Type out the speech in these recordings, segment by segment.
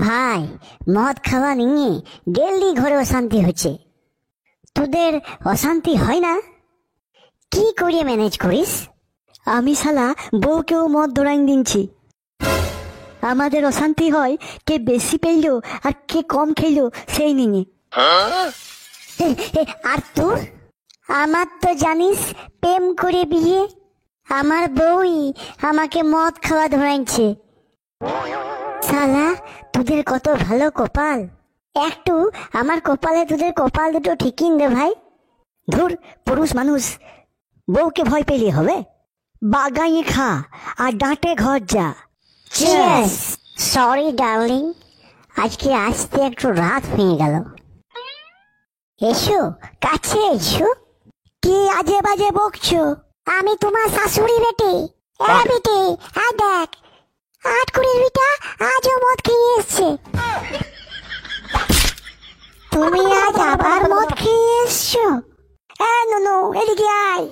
ভাই, মদ খাওয়া নিয়ে ডেলি ঘরে অশান্তি হচ্ছে। তোদের অশান্তি হয় না? কি করে ম্যানেজ করিস? আমি শালা বউকেও মদ ধরাই দিচ্ছি। আমাদের অশান্তি হয় কে বেশি পেইলো আর কে কম খেলো সেই নিয়ে। আর তোর? আমার তো জানিস প্রেম করে বিয়ে, আমার বউই আমাকে মদ খাওয়া ধরাইছে। শালা, তোদের কত ভালো কপাল। একটু আমার কপালে তোদের কপাল দুটো ঠিকিন রে ভাই। ধুর, পুরুষ মানুষ, বউকে ভয় পেলে হবে? বাগাইয়ে খা আর ডাঁটে ঘর যা। চিয়ার্স। সরি ডার্লিং, আজকে আসতে একটু রাত হয়ে গেল। এসো, কাছে এসো। কি আজে বাজে বকছো? আমি তোমার শাশুড়ি বেটি। বেটি, আর দেখ, আটকুড়ির বিটা আজও মদ খেয়ে এসছে। তুমি আজ আবার মদ খেয়ে এসছো? নুনু, এদিকে আয়।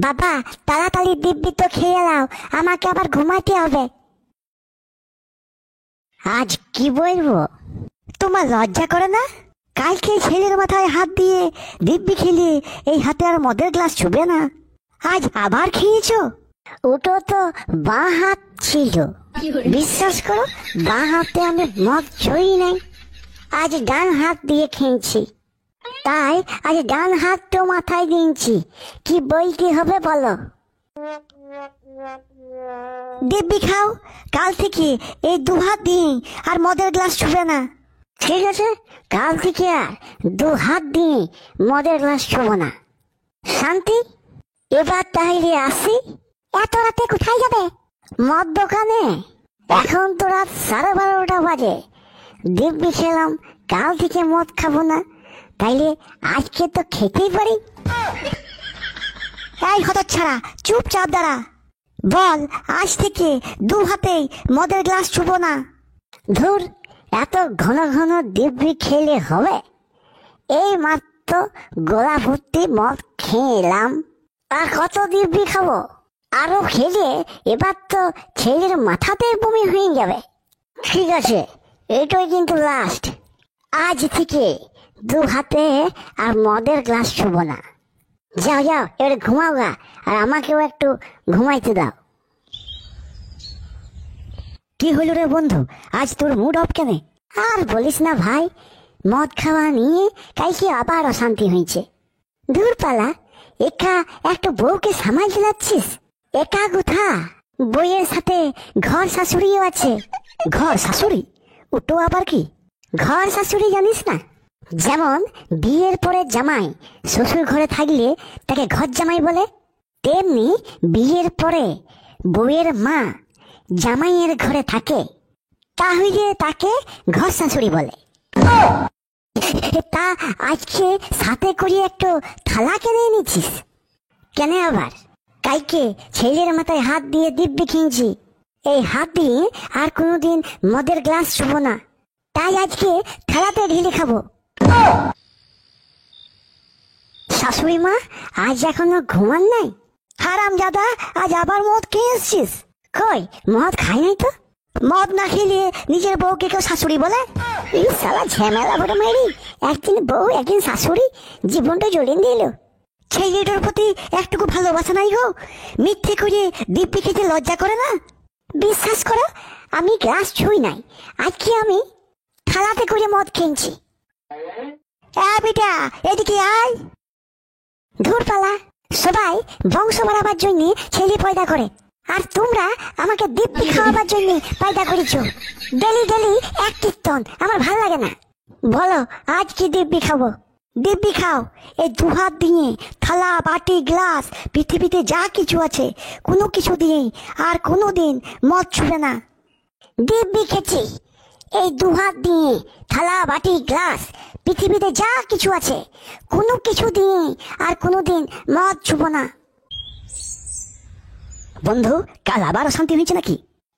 বাবা, তাড়াতাড়ি দিব্যি তো খেয়ে নাও, আমাকে আবার ঘুমাতে হবে। আজ কি বলবো? তোমার লজ্জা করে না? কালকে ছেলের মাথায় হাত দিয়ে দিব্যি খেলে এই হাতে আর মদের গ্লাস ছুবে না, আজ আবার খেয়েছো? ওটা তো বাঁ হাত ছিল। বিশ্বাস করো, বাঁ হাতে আমি মদ ছুঁই নাই। আজ ডান হাত দিয়ে খেয়েছি, তাই আজ ডান হাতটাও মাথায় দিয়েছি। কি বলতে হবে বলো? দিব্যি খাও, কাল থেকে এই দু হাত দিয়ে আর মদের গ্লাস ছুবে না। ঠিক আছে, কাল থেকে আর দু হাত দিয়ে মদের গ্লাস ছুবো না। শান্তি, এবার তাহলে আসি। এত রাতে কোথায় যাবে? মদ দোকানে। এখন তো রাত 12:30 বাজে। দিব্যি খেলাম, কাল থেকে মদ খাবো না, তাইলে আজকে তো খেতেই পারি। এই হতচ্ছাড়া, চুপচাপ দাঁড়া। বল, আজ থেকে দু হাতেই মদের গ্লাস ছুবো না। ধুর, এত ঘন ঘন দিব্যি খেলে হবে? এই মাত্র গোলা ভর্তি মদ খেলাম, আর কত দিব্যি খাবো? আরো খেলে এবার তো ছেলের মাথাতে বমি হয়ে যাবে। ঠিক আছে, এটাই কিন্তু লাস্ট। আজ থেকে দু হাতে আর মদের গ্লাস ছুবো না। যাও যাও, এবারে ঘুমাও গা, আর আমাকেও একটু ঘুমাইতে দাও। কি হলো রে বন্ধু, আজ তোর মুড অফ কেন? আর বলিস না ভাই, মদ খাওয়া নিয়ে কালকে আবার অশান্তি হয়েছে। দূরপালা, একা একটু বউকে সামাল দিলাচ্ছিস? একা কোথা, বইয়ের সাথে ঘর শাশুড়িও আছে। ঘর শাশুড়ি? ওটো আবার কি? ঘর শাশুড়ি জানিস না? যেমন বিয়ের পরে জামাই শ্বশুর ঘরে থাকলে তাকে ঘর জামাই বলে, তেমনি বিয়ের পরে বউয়ের মা জামাইয়ের ঘরে থাকে, তাহলে তাকে ঘর শাশুড়ি বলে। তা আজকে সাথে করে একটু থালা কিনে এনেছিস কেন আবার? কালকে ছেলের মাথায় হাত দিয়ে দিব্যি খেয়েছি, এই হাত দিয়ে আর কোনোদিন মদের গ্লাস ছুবো না, তাই আজকে থালাতে ঢেলে খাবো। শাশুড়ি মা আজ এখনো ঘুমান নাই? হারাম জাদা, আজ আবার মদ খেয়ে এসছিস? কই, মদ খাই নাই তো। মদ না খেলে নিজের বউকে কেউ শাশুড়ি বলে? এই সালা ঝামেলা বড় মাইরি, একদিন বউ একদিন শাশুড়ি, জীবনটা জ্বলিয়ে দিল। ছেলেটার প্রতি একটুকু ভালোবাসা নাই গো? মিথ্যে করে দিব্যি খেতে লজ্জা করে না? বিশ্বাস করো, আমি গ্লাস ছুঁই নাই, আজকে আমি থালাতে করে মদ খেয়েছি। বেটা, এদিকে আয়। ধুরপালা, সবাই বংশ বাড়াবার জন্য ছেলে পয়দা করে, আর তোমরা আমাকে দিব্যি খাওয়াবার জন্য পয়দা করেছ। ডেলি ডেলি এক কীর্তন, আমার ভাল লাগে না। বলো, আজ কি দিব্যি খাবো? দিব্যি খাও, এই দু হাত দিয়ে থালা বাটি গ্লাস পৃথিবীতে যা কিছু আছে কোনো কিছু দিয়েই আর কোনোদিন মদ ছুবে না। দিব্যি খেছি, এই দু হাত দিয়ে থালা বাটি গ্লাস পৃথিবীতে যা কিছু আছে কোনো কিছু দিয়ে আর কোনোদিন মদ ছুবো না। বন্ধু, কাল আবার অশান্তি হয়েছে নাকি?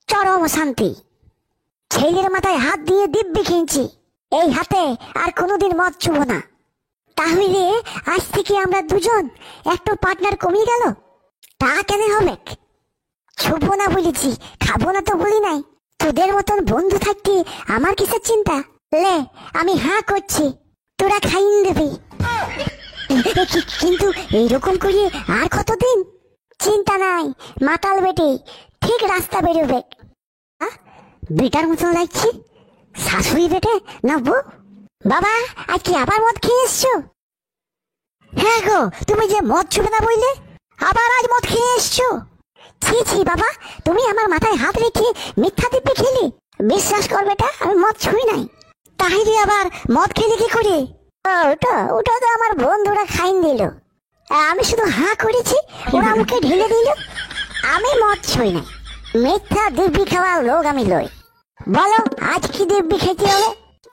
চরম অশান্তি। ছেলের মাথায় হাত দিয়ে দিব্যি খেয়েছি, এই হাতে আর কোনোদিন মদ ছুবো না। তাহলে আজ থেকে আমরা দুজন একটু পার্টনার কমিয়ে গেল। তা কেন হবে? ছুবো না বলেছি, খাবো না তো বলি নাই। তোদের মতন বন্ধু থাকতে আমার কিসের চিন্তা? লে, আমি হ্যাঁ করছি, তোরা খাইন দিবি। কিন্তু এইরকম করে আর কতদিন? চিন্তা নাই, মাতাল বেটি ঠিক রাস্তা বেরোবে। বেটার মতন লাগছে, শাশুড়ি বেটে না বউ? বাবা, আজ কি আবার মদ খেয়ে এসছো? হ্যাঁ গো, তুমি যে মদ ছুবে না বললে, আবার আজ মদ খেয়ে এসছো? ছি ছি বাবা, তুমি আমার মাথায় হাত রেখে মিথ্যা দিব্যি খেলি। বিশ্বাস কর বেটা, আমি মদ ছুঁই নাই। তাহলে আবার মদ খেলি কি করে? ওটা ওটা তো আমার বন্ধুরা খাইন দিল, আমি শুধু হাঁ করেছি, ওরা মুখে ঢেলে দিল। আমি মদ ছুঁই নাই, মিথ্যা দিব্যি খাওয়ার লোক আমি লই। বলো আজ কি দিব্যি খেতে হবে?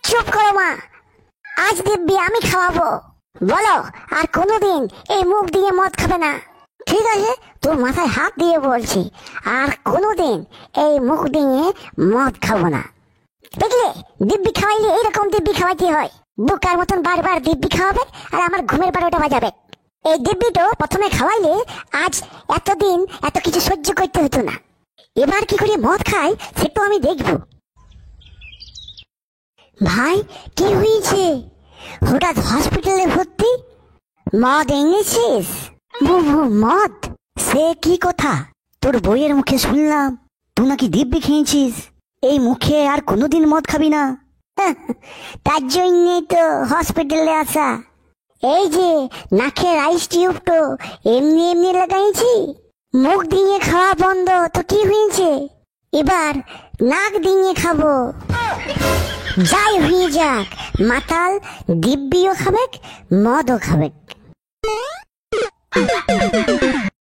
চুপ করো মা, আজ দিব্যি আমি খাওয়াবো। বলো আর কোনোদিন এই মুখ দিয়ে মদ খাবে না। ঠিক আছে, তোর মাথায় হাত দিয়ে বলছি, আর কোনোদিন এই মুখ দিয়ে মদ খাবো না। দেখলে, দিব্যি খাওয়াইলে এইরকম দিব্যি খাওয়াইতে হয়। বুকার মতন বারবার দিব্যি খাওয়াবে আর আমার ঘুমের 12টা বাজাবে। এই দিব্যিটা প্রথমে খাওয়াইলে আজ এতদিন এত কিছু সহ্য করতে হতো না। এবার কি করে মদ খায় সেটা আমি দেখবো। ভাই, কি হয়েছে? হঠাৎ হসপিটালে ভর্তি? মদ এনেছিস? মদ? সে কি কথা? তোর বইয়ের মুখে শুনলাম তুই নাকি দিব্যি খেয়েছিস। এই মুখে আর কোনোদিন মদ খাবি না। তার জন্যই তো হসপিটালে আসা। এই যে নাকের আইস টিউবটো এমনি এমনি লাগাইছি, মুখ দিয়ে খাওয়া বন্ধ তো কি হয়েছে? এবার নাক দিয়ে খাবো। যাই হয়ে যাক, মাতাল দিব্যিও খাবে, মদও খাবে।